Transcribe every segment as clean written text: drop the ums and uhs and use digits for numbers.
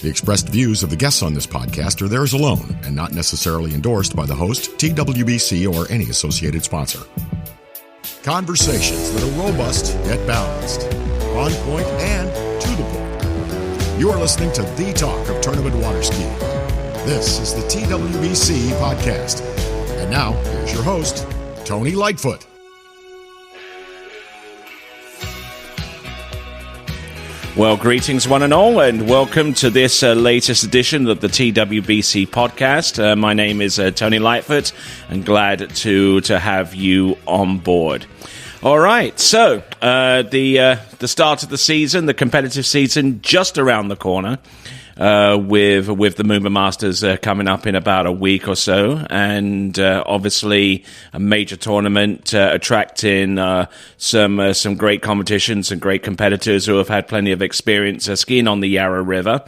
The expressed views of the guests on this podcast are theirs alone and not necessarily endorsed by the host, TWBC, or any associated sponsor. Conversations that are robust yet balanced, on point and to the point. You are listening to the talk of tournament water skiing. This is the TWBC podcast. And now, here's your host, Tony Lightfoot. Well, greetings one and all, and welcome to this latest edition of the TWBC podcast. My name is Tony Lightfoot, and glad to have you on board. All right, so the start of the season, the competitive season, just around the corner. With the Moomba Masters coming up in about a week or so, and obviously a major tournament attracting some great competitions and great competitors who have had plenty of experience skiing on the Yarra River.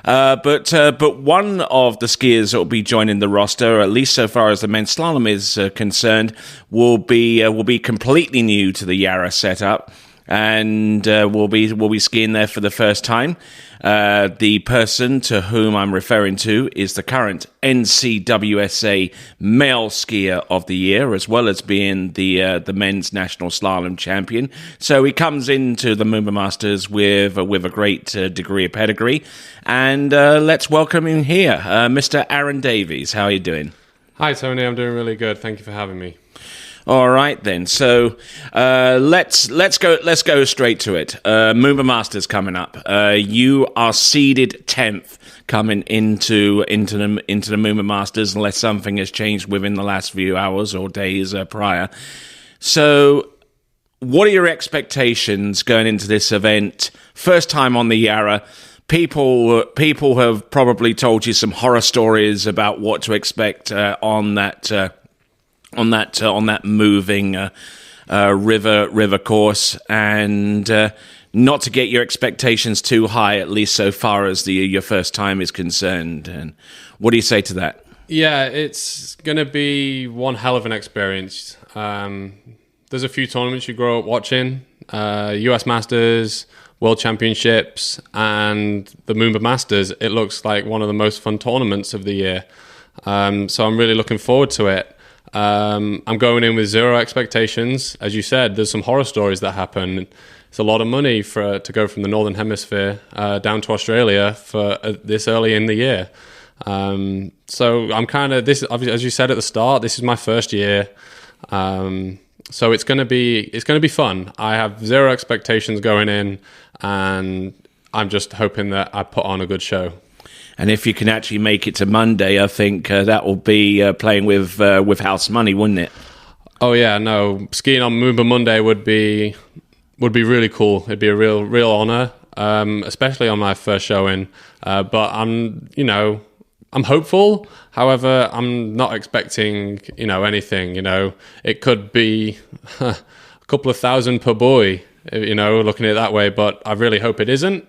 But one of the skiers that will be joining the roster, at least so far as the men's slalom is concerned, will be completely new to the Yarra setup. And we'll be skiing there for the first time. The person to whom I'm referring to is the current NCWSA Male Skier of the Year, as well as being the men's national slalom champion. So he comes into the Moomba Masters with a great degree of pedigree. And let's welcome him here, Mr. Arron Davies. How are you doing? Hi, Tony. I'm doing really good. Thank you for having me. All right then. So let's go straight to it. Moomba Masters coming up. You are seeded 10th coming into the Moomba Masters, unless something has changed within the last few hours or days prior. So, what are your expectations going into this event? First time on the Yarra. People have probably told you some horror stories about what to expect on that moving river course, and not to get your expectations too high, at least so far as your first time is concerned. And what do you say to that? Yeah, it's going to be one hell of an experience. There's a few tournaments you grow up watching, US Masters, World Championships, and the Moomba Masters. It looks like one of the most fun tournaments of the year. So I'm really looking forward to it. I'm going in with zero expectations. As you said, there's some horror stories that happen. It's a lot of money to go from the Northern Hemisphere down to Australia for this early in the year. So I'm kind of this, as you said at the start. This is my first year, so it's going to be fun. I have zero expectations going in, and I'm just hoping that I put on a good show. And if you can actually make it to Monday, I think that will be playing with house money, wouldn't it? Oh yeah, no, skiing on Moomba Monday would be really cool. It'd be a real honor, especially on my first showing. But I'm hopeful. However, I'm not expecting anything. It could be a couple of thousand per boy. Looking at it that way, but I really hope it isn't.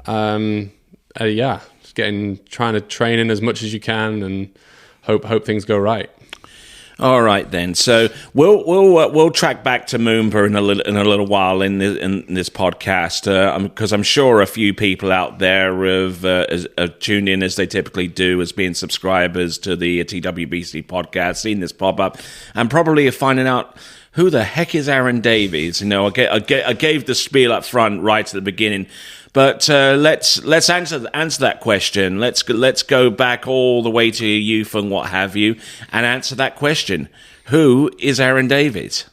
Yeah. Trying to train in as much as you can and hope things go right. All right then. So we'll track back to Moomba in a little while in this podcast, because I'm sure a few people out there have tuned in, as they typically do, as being subscribers to the TWBC podcast, seen this pop up, and probably are finding out who the heck is Arron Davies. I gave the spiel up front right at the beginning. But let's answer that question. Let's go back all the way to your youth and what have you, and answer that question. Who is Arron Davies?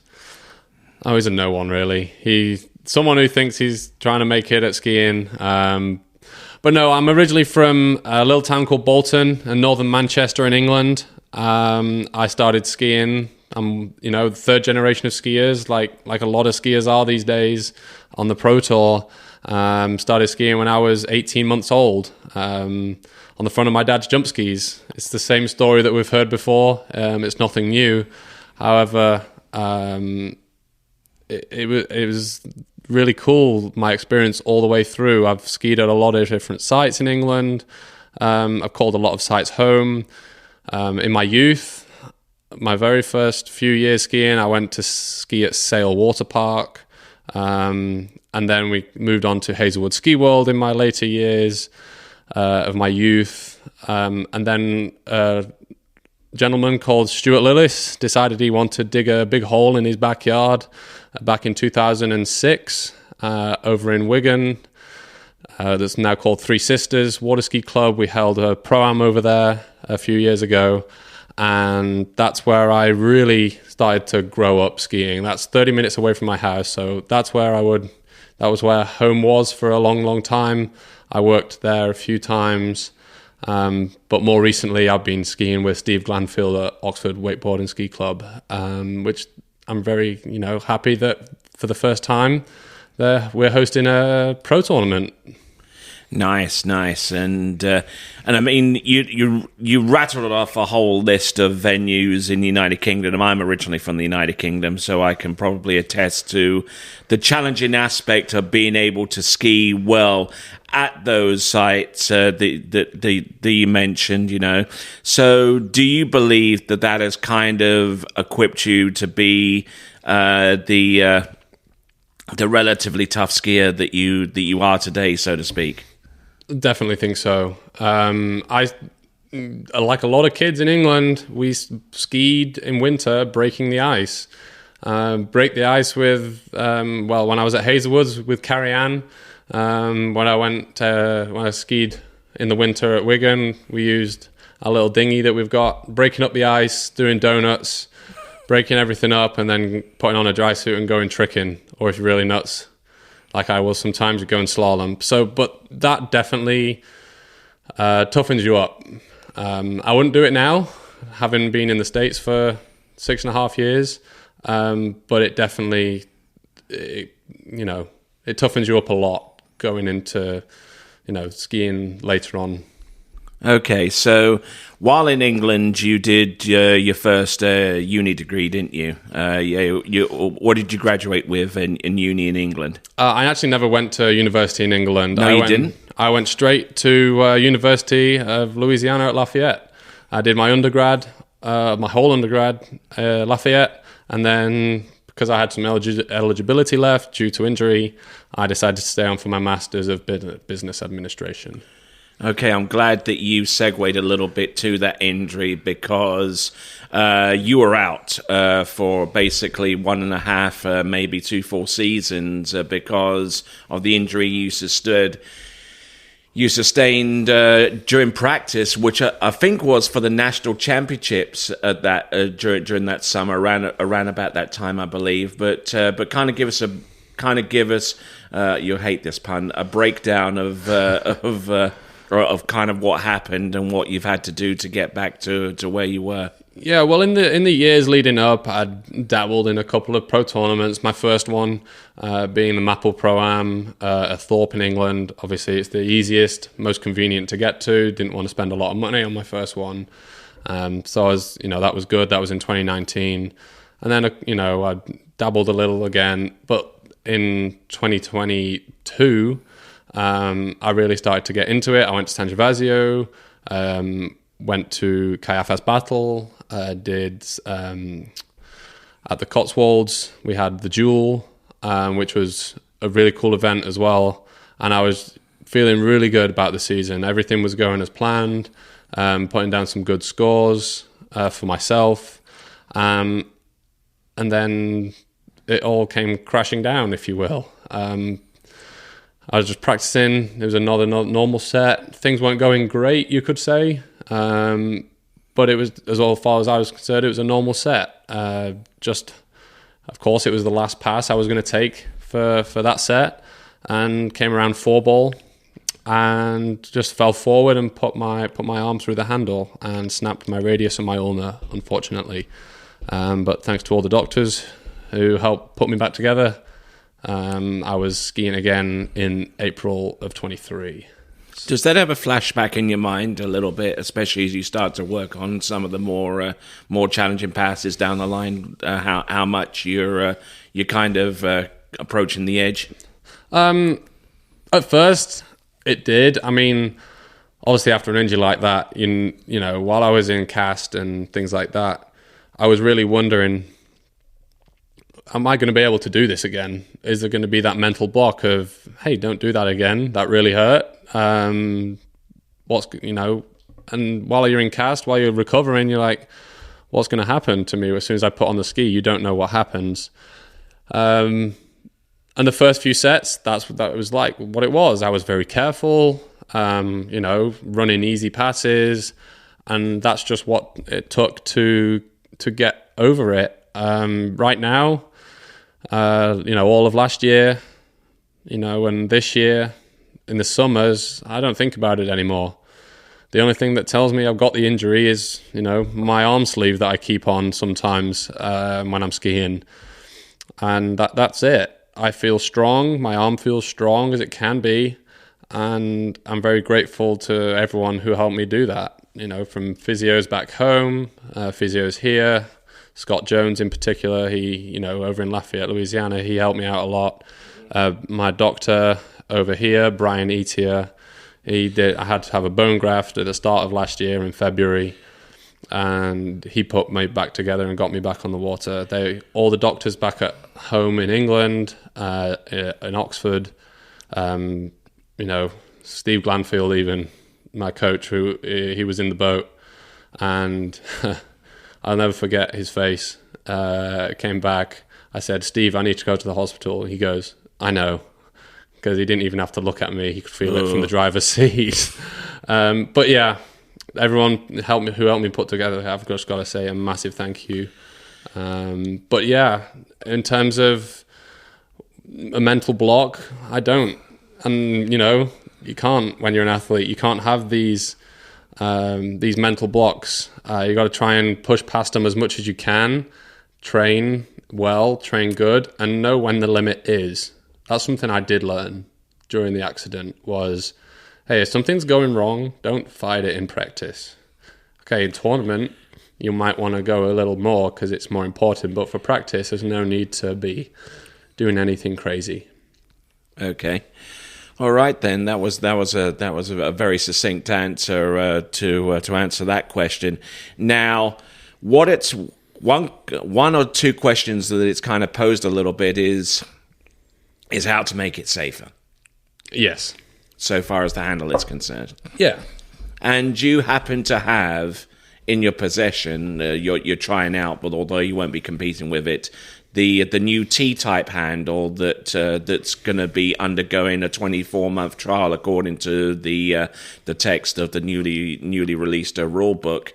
Oh, he's a no one, really. He's someone who thinks he's trying to make it at skiing. But no, I'm originally from a little town called Bolton in northern Manchester in England. I started skiing. I'm, third generation of skiers, like a lot of skiers are these days on the Pro Tour. Started skiing when I was 18 months old, on the front of my dad's jump skis. It's the same story that we've heard before. It's nothing new. However, it was really cool, my experience all the way through. I've skied at a lot of different sites in England. I've called a lot of sites home. In my youth, my very first few years skiing, I went to ski at Sale Water Park. And then we moved on to Hazelwood Ski World in my later years. of my youth. And then a gentleman called Stuart Lillis decided he wanted to dig a big hole in his backyard back in 2006 over in Wigan. That's now called Three Sisters Water Ski Club. We held a pro-am over there a few years ago, and that's where I really started to grow up skiing. That's 30 minutes away from my house, so that was where home was for a long, long time. I worked there a few times, but more recently I've been skiing with Steve Glanfield at Oxford Wakeboard and Ski Club, which I'm very, happy that for the first time we're hosting a pro tournament. Nice, and I mean, you rattled off a whole list of venues in the United Kingdom. I'm originally from the United Kingdom, so I can probably attest to the challenging aspect of being able to ski well at those sites that you mentioned. So, do you believe that has kind of equipped you to be the relatively tough skier that you are today, so to speak? Definitely think so. I, like a lot of kids in England, we skied in winter, breaking the ice. Break the ice with, when I was at Hazelwoods with Carrie Ann, when I skied in the winter at Wigan, we used a little dinghy that we've got, breaking up the ice, doing donuts, breaking everything up, and then putting on a dry suit and going tricking, or if you're really nuts, like I was sometimes, going slalom. So, but that definitely toughens you up. I wouldn't do it now, having been in the States for 6.5 years, but it definitely, it toughens you up a lot going into, skiing later on. Okay, so while in England, you did your first uni degree, didn't you? What did you graduate with in uni in England? I actually never went to university in England. No, you didn't? I went straight to University of Louisiana at Lafayette. I did my undergrad, my whole undergrad, Lafayette, and then because I had some eligibility left due to injury, I decided to stay on for my Masters of Business Administration. Okay, I'm glad that you segued a little bit to that injury, because you were out for basically 1.5, maybe 2 full seasons because of the injury you sustained during practice, which I think was for the national championships at that during that summer, around about that time, I believe. But kind of give us you'll hate this pun, a breakdown of kind of what happened and what you've had to do to get back to where you were. Yeah, well, in the years leading up, I'd dabbled in a couple of pro tournaments. My first one being the Maple Pro-Am at Thorpe in England. Obviously, it's the easiest, most convenient to get to. Didn't want to spend a lot of money on my first one. So I was, that was good. That was in 2019. And then, I dabbled a little again. But in 2022... I really started to get into it. I went to San Gervasio, went to Caiaphas Battle, did at the Cotswolds. We had the Duel, which was a really cool event as well. And I was feeling really good about the season. Everything was going as planned, putting down some good scores for myself. And then it all came crashing down, if you will. I was just practicing. It was another normal set. Things weren't going great, you could say. But it was, as far as I was concerned, it was a normal set. Of course, it was the last pass I was going to take for that set, and came around 4-ball and just fell forward and put my arm through the handle and snapped my radius and my ulnar, unfortunately. But thanks to all the doctors who helped put me back together, I was skiing again in April of 23. Does that have a flashback in your mind a little bit, especially as you start to work on some of the more challenging passes down the line? How much you're kind of approaching the edge? At first, it did. I mean, obviously after an injury like that, while I was in cast and things like that, I was really wondering, am I going to be able to do this again? Is there going to be that mental block of, hey, don't do that again? That really hurt. and while you're in cast, while you're recovering, you're like, what's going to happen to me as soon as I put on the ski? You don't know what happens. And the first few sets, that was like what it was. I was very careful, running easy passes, and that's just what it took to get over it. Right now, all of last year, and this year in the summers, I don't think about it anymore. The only thing that tells me I've got the injury is, my arm sleeve that I keep on sometimes when I'm skiing. And that's it. I feel strong. My arm feels strong as it can be. And I'm very grateful to everyone who helped me do that. From physios back home, physios here, Scott Jones in particular, he, over in Lafayette, Louisiana, he helped me out a lot. My doctor over here, Brian Etier, I had to have a bone graft at the start of last year in February, and he put me back together and got me back on the water. All the doctors back at home in England, in Oxford, Steve Glanfield, even my coach, he was in the boat, and I'll never forget his face. Came back. I said, "Steve, I need to go to the hospital." He goes, "I know." Because he didn't even have to look at me. He could feel it from the driver's seat. But yeah, everyone who helped me put together, I've just got to say a massive thank you. But yeah, in terms of a mental block, I don't. And, you can't, when you're an athlete, you can't have these mental blocks. You got to try and push past them as much as you can, train well, train good, and know when the limit is. That's something I did learn during the accident was, hey, if something's going wrong, don't fight it in practice. Okay, in tournament, you might want to go a little more because it's more important, but for practice, there's no need to be doing anything crazy. Okay. All right, then. That was a very succinct answer to answer that question. Now, what it's one or two questions that it's kind of posed a little bit is how to make it safer. Yes. So far as the handle is concerned. Yeah. And you happen to have in your possession, you're trying out, but although you won't be competing with it, the new T-type handle that's going to be undergoing a 24-month trial according to the text of the newly released rule book.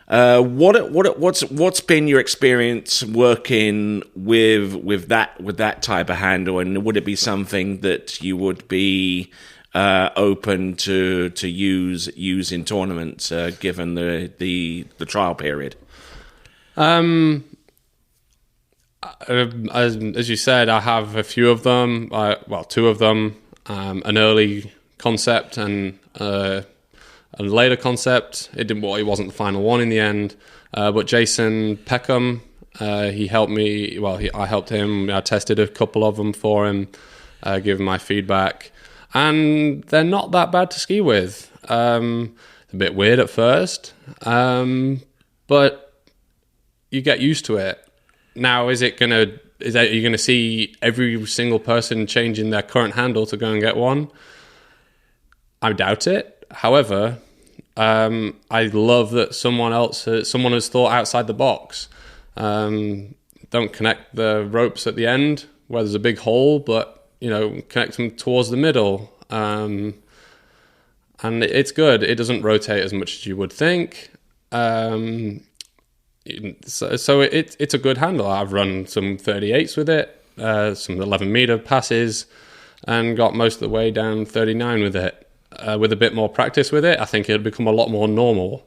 What's been your experience working with that type of handle, and would it be something that you would be open to use in tournaments given the trial period? As you said, I have a few of them. Two of them, an early concept and a later concept. It wasn't the final one in the end. But Jason Peckham, he helped me. I helped him. I tested a couple of them for him, gave him my feedback, and they're not that bad to ski with. A bit weird at first, but you get used to it. Now, are you going to see every single person changing their current handle to go and get one? I doubt it. However, I love that someone has thought outside the box. Don't connect the ropes at the end where there's a big hole, but connect them towards the middle. And it's good. It doesn't rotate as much as you would think. So it's a good handle. I've run some 38s with it, some 11-meter passes, and got most of the way down 39 with it. With a bit more practice with it, I think it'll become a lot more normal.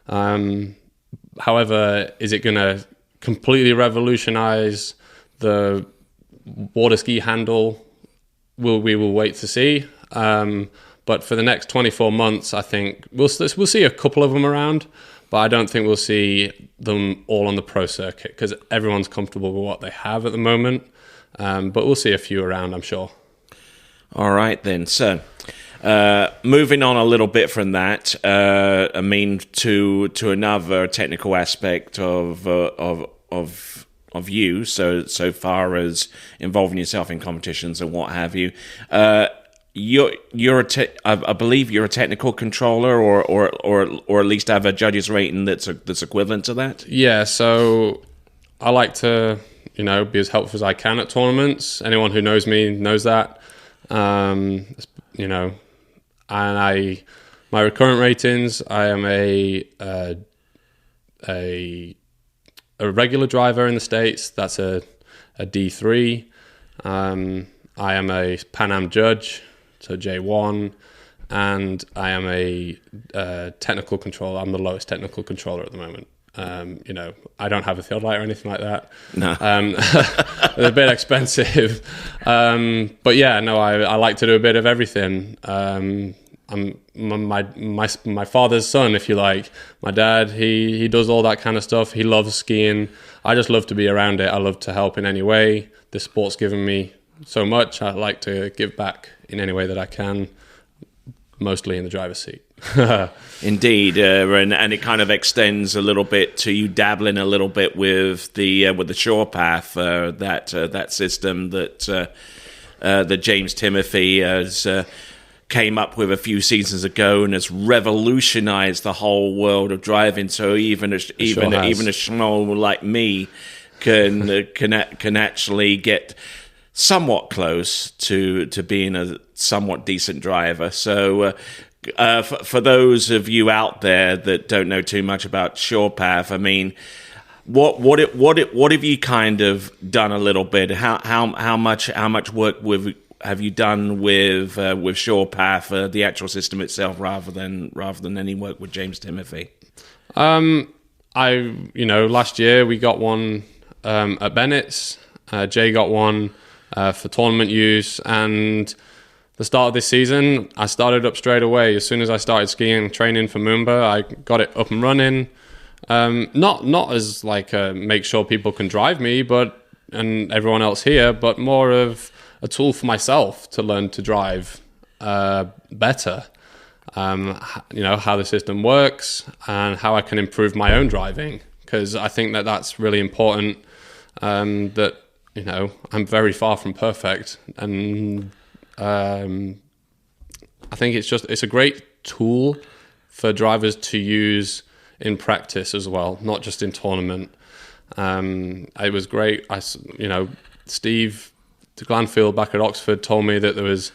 However, is it going to completely revolutionize the water ski handle? We will wait to see. But for the next 24 months, I think we'll see a couple of them around, but I don't think we'll see them all on the pro circuit because everyone's comfortable with what they have at the moment. But we'll see a few around, I'm sure. All right, then. So, moving on a little bit from that, to another technical aspect of you. So far as involving yourself in competitions and what have you. I believe you're a technical controller, or at least have a judge's rating that's equivalent to that. Yeah, so I like to, be as helpful as I can at tournaments. Anyone who knows me knows that. And my current ratings, I am a regular driver in the States. That's a D3. I am a Pan Am judge, so J1, and I am a technical controller. I'm the lowest technical controller at the moment. I don't have a field light or anything like that. No. They're a bit expensive. But yeah, no, I like to do a bit of everything. I'm my father's son, if you like. My dad, he does all that kind of stuff. He loves skiing. I just love to be around it. I love to help in any way. The sport's given me so much. I like to give back in any way that I can, mostly in the driver's seat. Indeed, and it kind of extends a little bit to you dabbling a little bit with the shore path, that system that James Timothy has came up with a few seasons ago and has revolutionized the whole world of driving. So even a schmo like me can actually get somewhat close to being a somewhat decent driver. So for those of you out there that don't know too much about SurePath, I mean, what have you kind of done a little bit? How much work have you done with SurePath, the actual system itself, rather than any work with James Timothy? Last year we got one at Bennett's. Jay got one for tournament use, and the start of this season, I started up straight away. As soon as I started skiing and training for Moomba, I got it up and running. Not as like make sure people can drive me, and everyone else here, but more of a tool for myself to learn to drive better. How the system works and how I can improve my own driving, because I think that that's really important. That I'm very far from perfect, and I think it's a great tool for drivers to use in practice as well, not just in tournament. It was great. Steve Glanfield back at Oxford told me that there was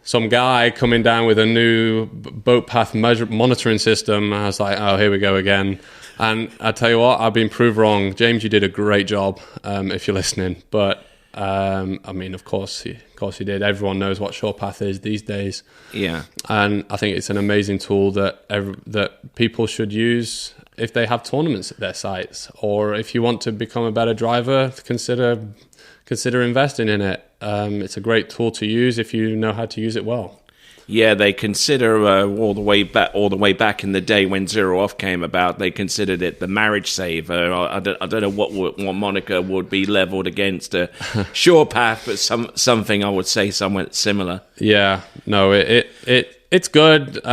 some guy coming down with a new boat path monitoring system. I was like, oh, here we go again. And I tell you what, I've been proved wrong. James, you did a great job, if you're listening. But of course he did. Everyone knows what SurePath is these days. Yeah, and I think it's an amazing tool that people should use if they have tournaments at their sites, or if you want to become a better driver, consider investing in it. It's a great tool to use if you know how to use it well. Yeah, they consider all the way back in the day when Zero Off came about, they considered it the marriage saver. I don't know what moniker would be leveled against SurePath, but something I would say somewhat similar. Yeah, no, it's good.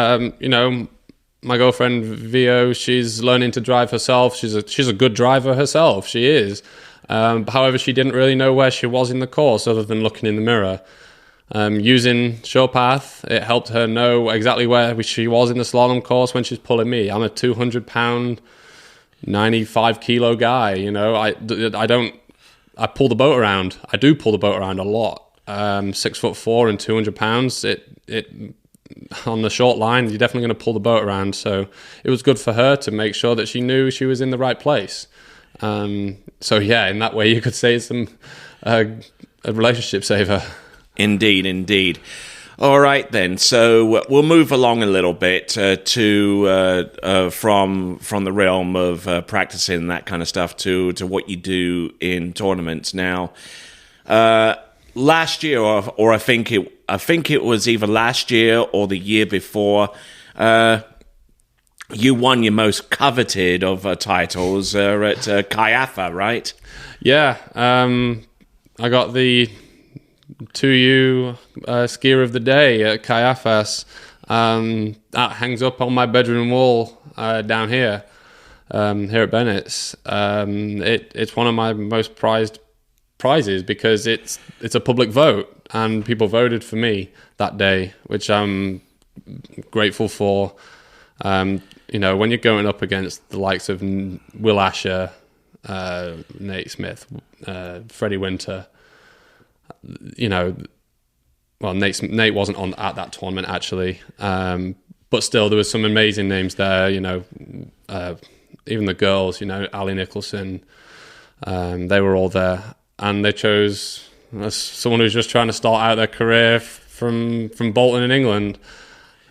My girlfriend Vio, she's learning to drive herself. She's a good driver herself. She is. However, she didn't really know where she was in the course other than looking in the mirror. Using SurePath, it helped her know exactly where she was in the slalom course when she's pulling me. I'm a 200-pound, 95-kilo guy. I pull the boat around. I do pull the boat around a lot. 6'4" and 200 pounds. It on the short line, you're definitely going to pull the boat around. So it was good for her to make sure that she knew she was in the right place. So yeah, in that way, you could say it's a relationship saver. Indeed. All right, then. So we'll move along a little bit from the realm of practicing that kind of stuff to what you do in tournaments. Now, last year, or I think it was either last year or the year before, you won your most coveted of titles at Kayafa, right? Yeah, I got the 2U skier of the day at Kayafas. That hangs up on my bedroom wall down here at Bennett's. It's one of my most prized prizes because it's a public vote. and people voted for me that day, which I'm grateful for. You know, when you're going up against the likes of Will Asher, Nate Smith, Freddie Winter, you know, well, Nate wasn't on at that tournament actually, but still there was some amazing names there. You know, even the girls, you know, Ali Nicholson, they were all there, and they chose someone who's just trying to start out their career from Bolton in England.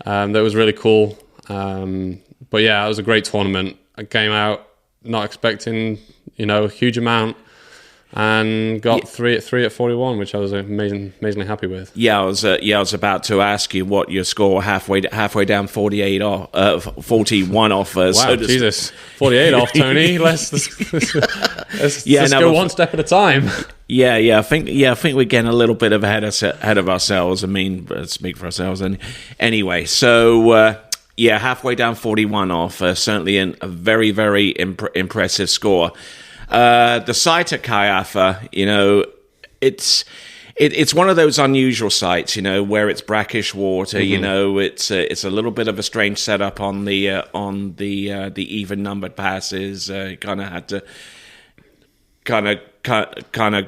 That was really cool. But yeah, it was a great tournament. I came out not expecting, you know, a huge amount, and got three at 41, which I was amazingly happy with. I was about to ask you what your score halfway down 41 off. Wow, so Jesus, 48 off, Tony. Let's go one step at a time. I think we're getting a little bit ahead of ourselves. I mean, speak for ourselves. And anyway, so halfway down 41 off. Certainly a very, very impressive score. The site at Caiafa, you know, it's one of those unusual sites, you know, where it's brackish water. You know, it's a little bit of a strange setup on the even numbered passes. You kind of had to kind of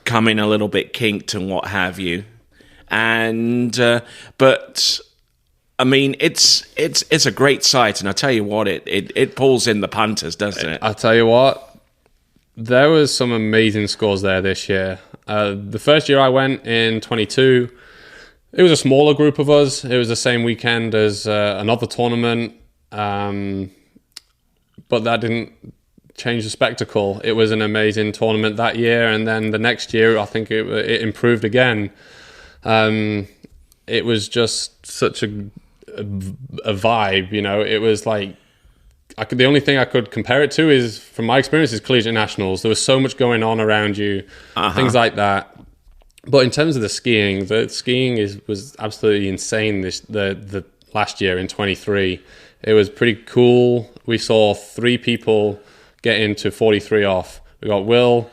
come in a little bit kinked and what have you, and but. I mean, it's a great site, and I tell you what, it pulls in the punters, doesn't it? I tell you what. There was some amazing scores there this year. The first year I went in 22, it was a smaller group of us. It was the same weekend as another tournament, but that didn't change the spectacle. It was an amazing tournament that year, and then the next year I think it improved again. It was just such a vibe, you know. It was like the only thing I could compare it to is, from my experience, is collegiate nationals. There was so much going on around you, things like that. But in terms of the skiing was absolutely insane. The last year in 23, it was pretty cool. We saw 3 people get into 43 off. We got Will,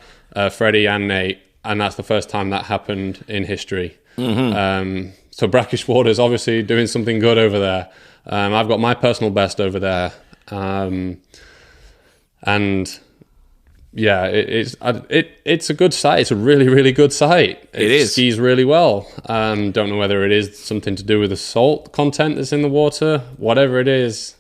Freddie, and Nate, and that's the first time that happened in history. So brackish water is obviously doing something good over there. I've got my personal best over there. And yeah, it's a good site. It's a really, really good site. It skis really well. Don't know whether it is something to do with the salt content that's in the water. Whatever it is,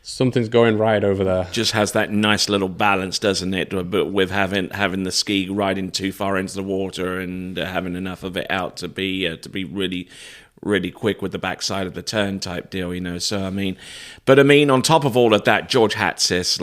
something's going right over there. Just has that nice little balance, doesn't it? But with having the ski riding too far into the water and having enough of it out to be really, really quick with the backside of the turn type deal, you know. So I mean, on top of all of that, George Hatsis,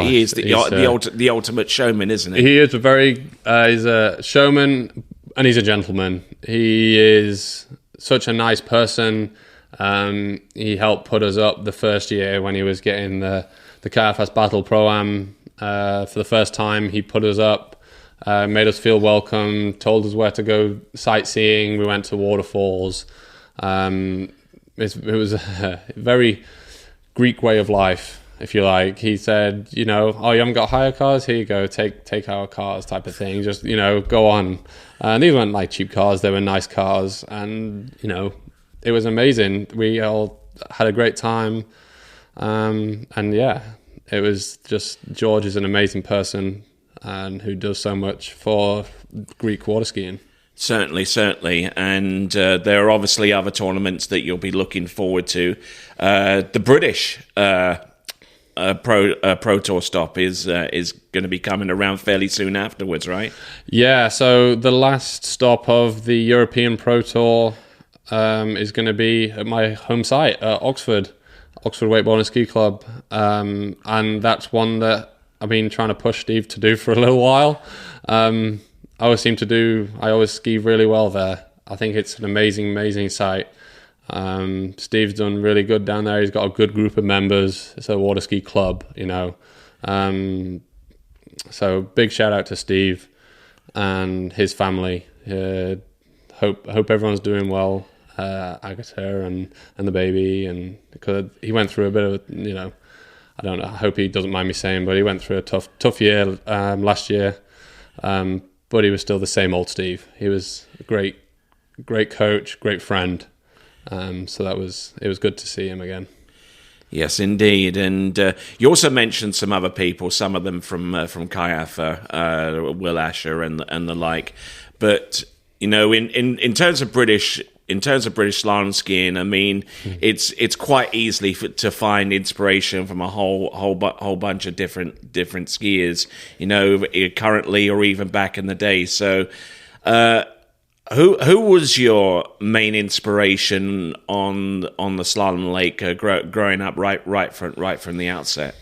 he is the ultimate showman, isn't he? He is he's a showman, and he's a gentleman. He is such a nice person. He helped put us up the first year when he was getting the KFS Battle Pro-Am for the first time. He put us up, made us feel welcome, told us where to go sightseeing. We went to waterfalls. It was a very Greek way of life, if you like. He said, you know, oh, you haven't got hire cars? Here you go, take our cars, type of thing. Just, you know, go on. And these weren't like cheap cars; they were nice cars, and you know, it was amazing. We all had a great time, and yeah, it was just, George is an amazing person and who does so much for Greek water skiing. Certainly, and there are obviously other tournaments that you'll be looking forward to. The British Pro Tour stop is going to be coming around fairly soon afterwards, right? Yeah. So the last stop of the European Pro Tour is going to be at my home site, Oxford Wakeboard and Ski Club, and that's one that I've been trying to push Steve to do for a little while. I always ski really well there. I think it's an amazing site. Steve's done really good down there. He's got a good group of members. It's a water ski club, you know. So big shout out to Steve and his family. Hope everyone's doing well. Agatha and the baby, and because he went through a bit of, you know, I don't know, I hope he doesn't mind me saying, but he went through a tough year last year. But he was still the same old Steve. He was a great great coach, great friend. So it was good to see him again. Yes, indeed. And you also mentioned some other people, some of them from Kaiafa, Will Asher and the like. But in terms of British slalom skiing, I mean, it's quite easily to find inspiration from a whole bunch of different skiers, currently or even back in the day. So, who was your main inspiration on the slalom lake growing up right from the outset?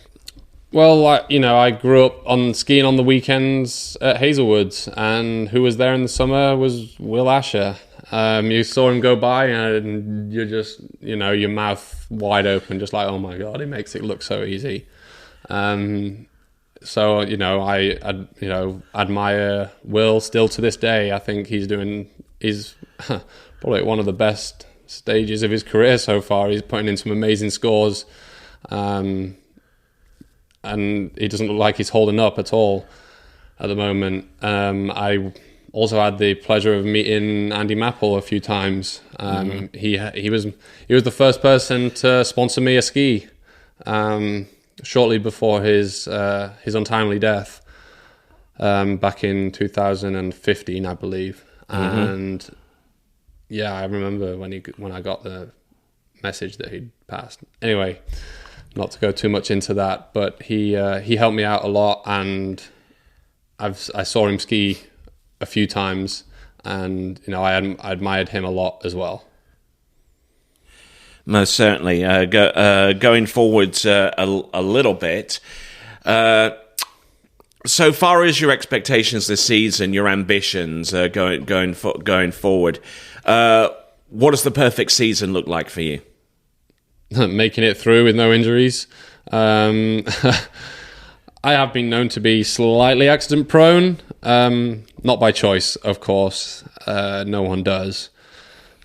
Well, I grew up skiing on the weekends at Hazelwoods, and who was there in the summer was Will Asher. You saw him go by, and you're just, your mouth wide open, just like, oh my God, he makes it look so easy. So, I admire Will still to this day. I think he's probably at one of the best stages of his career so far. He's putting in some amazing scores. And he doesn't look like he's holding up at all at the moment. I also had the pleasure of meeting Andy Mapple a few times. He was the first person to sponsor me a ski shortly before his untimely death back in 2015, I believe. And yeah, I remember when I got the message that he'd passed. Anyway, not to go too much into that, but he helped me out a lot, and I saw him ski a few times, and I admired him a lot as well. Most certainly. Going forward a little bit, so far as your expectations this season, your ambitions going forward, what does the perfect season look like for you? Making it through with no injuries. I have been known to be slightly accident prone, not by choice, of course. No one does.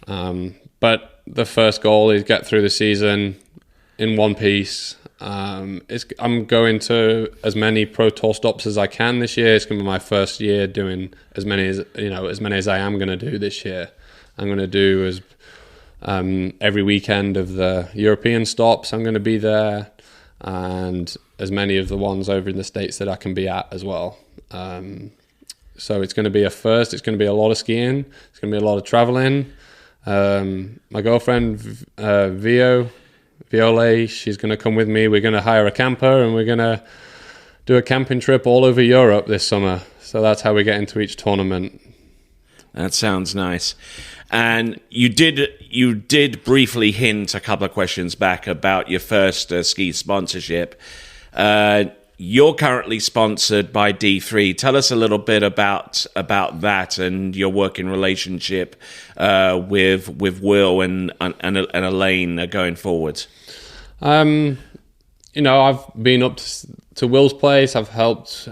But the first goal is get through the season in one piece. I'm going to as many Pro Tour stops as I can this year. It's going to be my first year doing as many as I am going to do this year. I'm going to do every weekend of the European stops. I'm going to be there, and as many of the ones over in the States that I can be at as well. So it's going to be a first. It's going to be a lot of skiing. It's going to be a lot of traveling. My girlfriend Viole, she's going to come with me. We're going to hire a camper, and we're going to do a camping trip all over Europe this summer. So that's how we get into each tournament. That sounds nice. And you did briefly hint a couple of questions back about your first ski sponsorship. You're currently sponsored by D3. Tell us a little bit about that and your working relationship with Will and Elaine going forward. I've been up to Will's place. I've helped.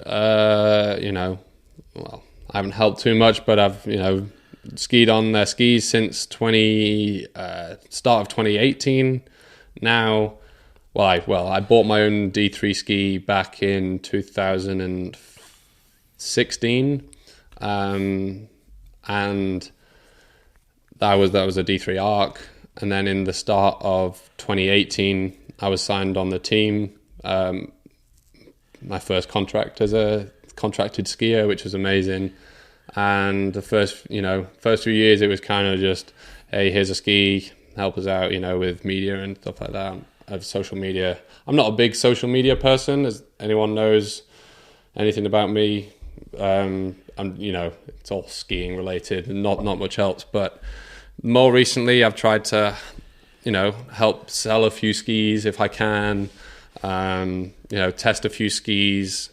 I haven't helped too much, but I've skied on their skis since start of 2018. Now, I bought my own D3 ski back in 2016, and that was a D3 Arc. And then in the start of 2018, I was signed on the team. My first contract as a contracted skier, which was amazing. And the first few years, it was kind of just, hey, here's a ski, help us out, with media and stuff like that. Of social media. I'm not a big social media person, as anyone knows anything about me. It's all skiing related and not much else. But more recently, I've tried to, help sell a few skis if I can. Test a few skis.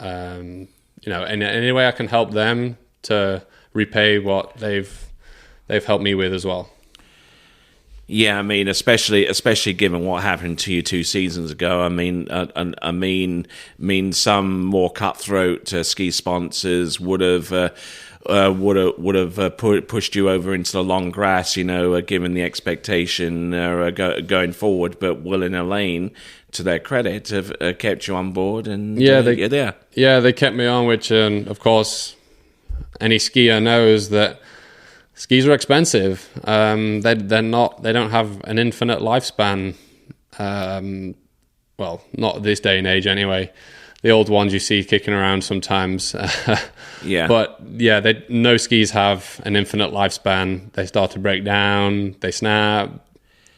Any way I can help them to repay what they've helped me with as well. Yeah, I mean, especially given what happened to you 2 seasons ago. I mean, some more cutthroat ski sponsors would have pushed you over into the long grass, given the expectation going forward. But Will and Elaine, to their credit, have kept you on board, and you're there. Yeah, they kept me on, which of course any skier knows that skis are expensive. They're not. They don't have an infinite lifespan. Well, not this day and age anyway. The old ones you see kicking around sometimes. Yeah. But yeah, no skis have an infinite lifespan. They start to break down. They snap.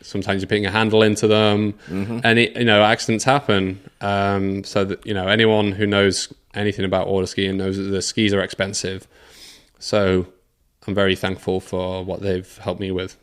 Sometimes you're putting a handle into them. Mm-hmm. And accidents happen. So that anyone who knows anything about water skiing knows that the skis are expensive. So I'm very thankful for what they've helped me with.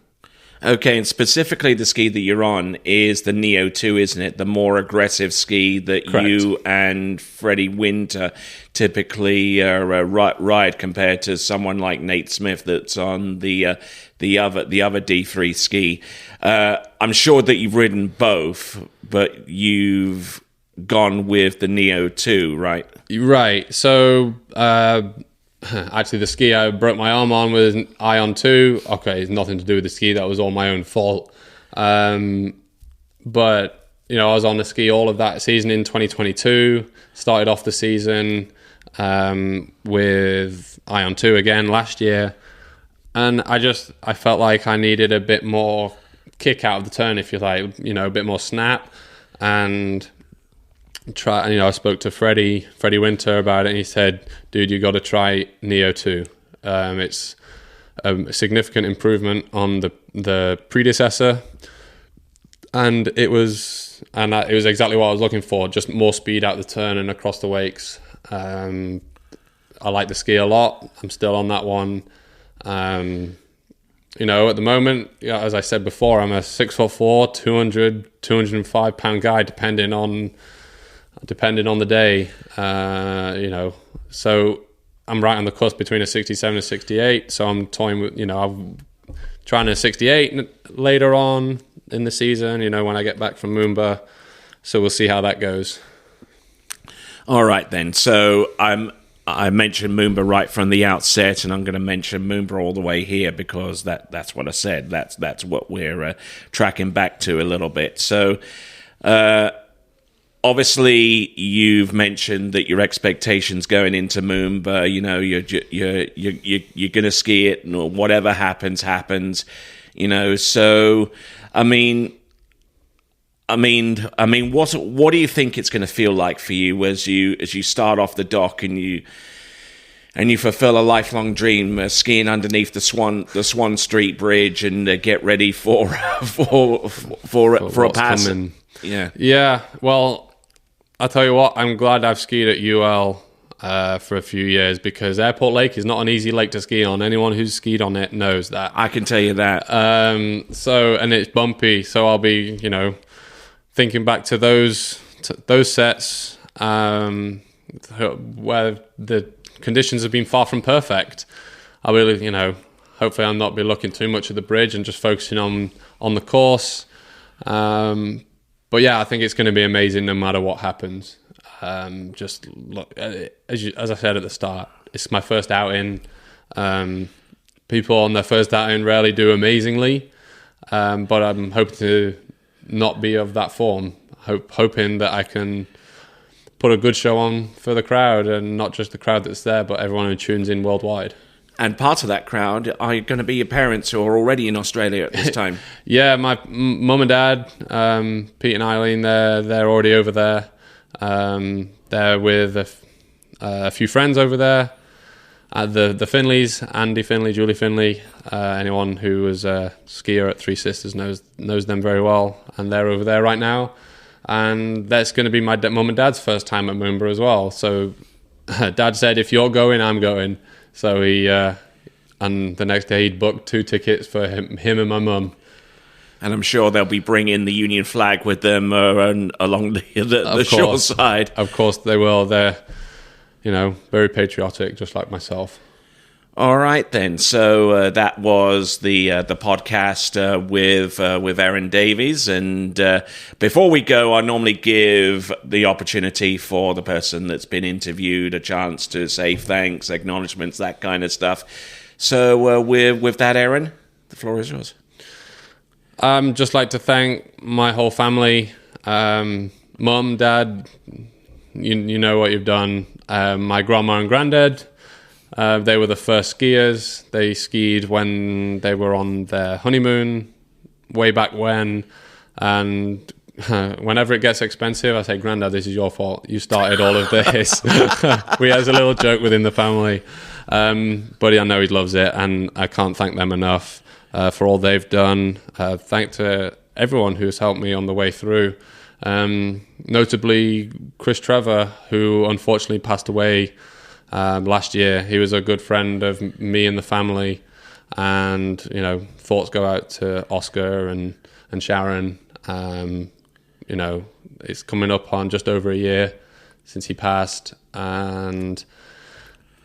Okay, and specifically the ski that you're on is the Neo 2, isn't it? The more aggressive ski that Correct. You and Freddie Winter typically ride compared to someone like Nate Smith that's on the other D3 ski. I'm sure that you've ridden both, but you've gone with the Neo 2, right? Right. So actually, the ski I broke my arm on was an Ion 2. Okay, it's nothing to do with the ski. That was all my own fault. But, I was on the ski all of that season in 2022. Started off the season with Ion 2 again last year. And I felt like I needed a bit more kick out of the turn, if you like, a bit more snap. And I spoke to Freddie Winter about it, and he said, dude, you got to try Neo 2. It's a significant improvement on the predecessor, and it was exactly what I was looking for, just more speed out the turn and across the wakes. I like the ski a lot. I'm still on that one. At the moment, as I said before, I'm a 6'4", 205 pound guy, depending on the day, so I'm right on the cusp between a 67 and 68. So I'm toying with, I'm trying a 68 later on in the season, when I get back from Moomba. So we'll see how that goes. All right, then. So I mentioned Moomba right from the outset, and I'm going to mention Moomba all the way here because that's what I said. That's what we're tracking back to a little bit. So, obviously, you've mentioned that your expectations going into Moomba, you're going to ski it, and whatever happens. So, I mean, what do you think it's going to feel like for you as you start off the dock and you fulfill a lifelong dream, skiing underneath the Swan Street Bridge and get ready for a pass? Coming. Yeah. Well, I'll tell you what, I'm glad I've skied at UL for a few years, because Airport Lake is not an easy lake to ski on. Anyone who's skied on it knows that. I can tell you that. And it's bumpy, so I'll be, thinking back to those sets where the conditions have been far from perfect. I'll really, hopefully I'll not be looking too much at the bridge and just focusing on the course. But yeah, I think it's going to be amazing no matter what happens. Just look, as I said at the start, it's my first outing. People on their first outing rarely do amazingly, but I'm hoping to not be of that form. Hoping that I can put a good show on for the crowd, and not just the crowd that's there, but everyone who tunes in worldwide. And part of that crowd are going to be your parents, who are already in Australia at this time. Yeah, my mum and dad, Pete and Eileen, they're already over there. They're with a few friends over there. The Finleys, Andy Finley, Julie Finley. Anyone who was a skier at Three Sisters knows them very well, and they're over there right now. And that's going to be my mum and dad's first time at Moomba as well. So Dad said, if you're going, I'm going. So he, and the next day he'd booked 2 tickets for him and my mum. And I'm sure they'll be bringing the Union flag with them along the shoreside. Of course they will. They're, very patriotic, just like myself. All right, then. So that was the podcast with Arron Davies. And before we go, I normally give the opportunity for the person that's been interviewed a chance to say thanks, acknowledgements, that kind of stuff. So with that, Arron, the floor is yours. Just like to thank my whole family, mum, dad. You know what you've done. My grandma and granddad. They were the first skiers. They skied when they were on their honeymoon, way back when. And whenever it gets expensive, I say, Grandad, this is your fault. You started all of this. We had a little joke within the family. But I know he loves it, and I can't thank them enough for all they've done. Thank to everyone who's helped me on the way through. Notably, Chris Trevor, who unfortunately passed away last year. He was a good friend of me and the family, and thoughts go out to Oscar and Sharon. It's coming up on just over a year since he passed, and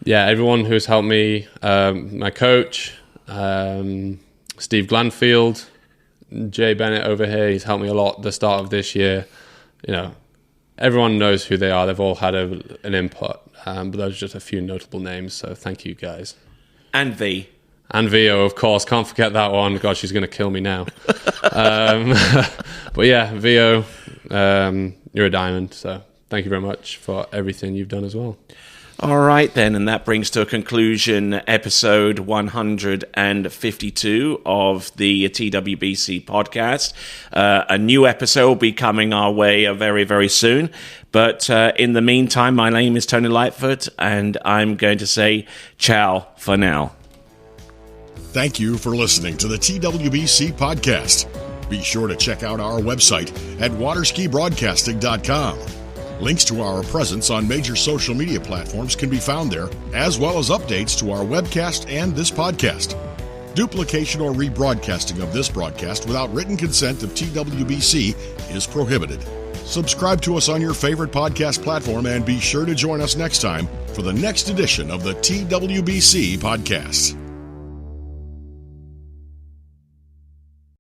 everyone who's helped me, my coach, Steve Glanfield, Jay Bennett over here, he's helped me a lot at the start of this year. Everyone knows who they are. They've all had an input, but those are just a few notable names, so thank you guys. And V. And Vio, of course. Can't forget that one. God, she's going to kill me now. But yeah, Vio, you're a diamond, so thank you very much for everything you've done as well. All right, then, and that brings to a conclusion episode 152 of the TWBC podcast. A new episode will be coming our way very, very soon. But in the meantime, my name is Tony Lightfoot, and I'm going to say ciao for now. Thank you for listening to the TWBC podcast. Be sure to check out our website at waterskibroadcasting.com. Links to our presence on major social media platforms can be found there, as well as updates to our webcast and this podcast. Duplication or rebroadcasting of this broadcast without written consent of TWBC is prohibited. Subscribe to us on your favorite podcast platform and be sure to join us next time for the next edition of the TWBC podcast.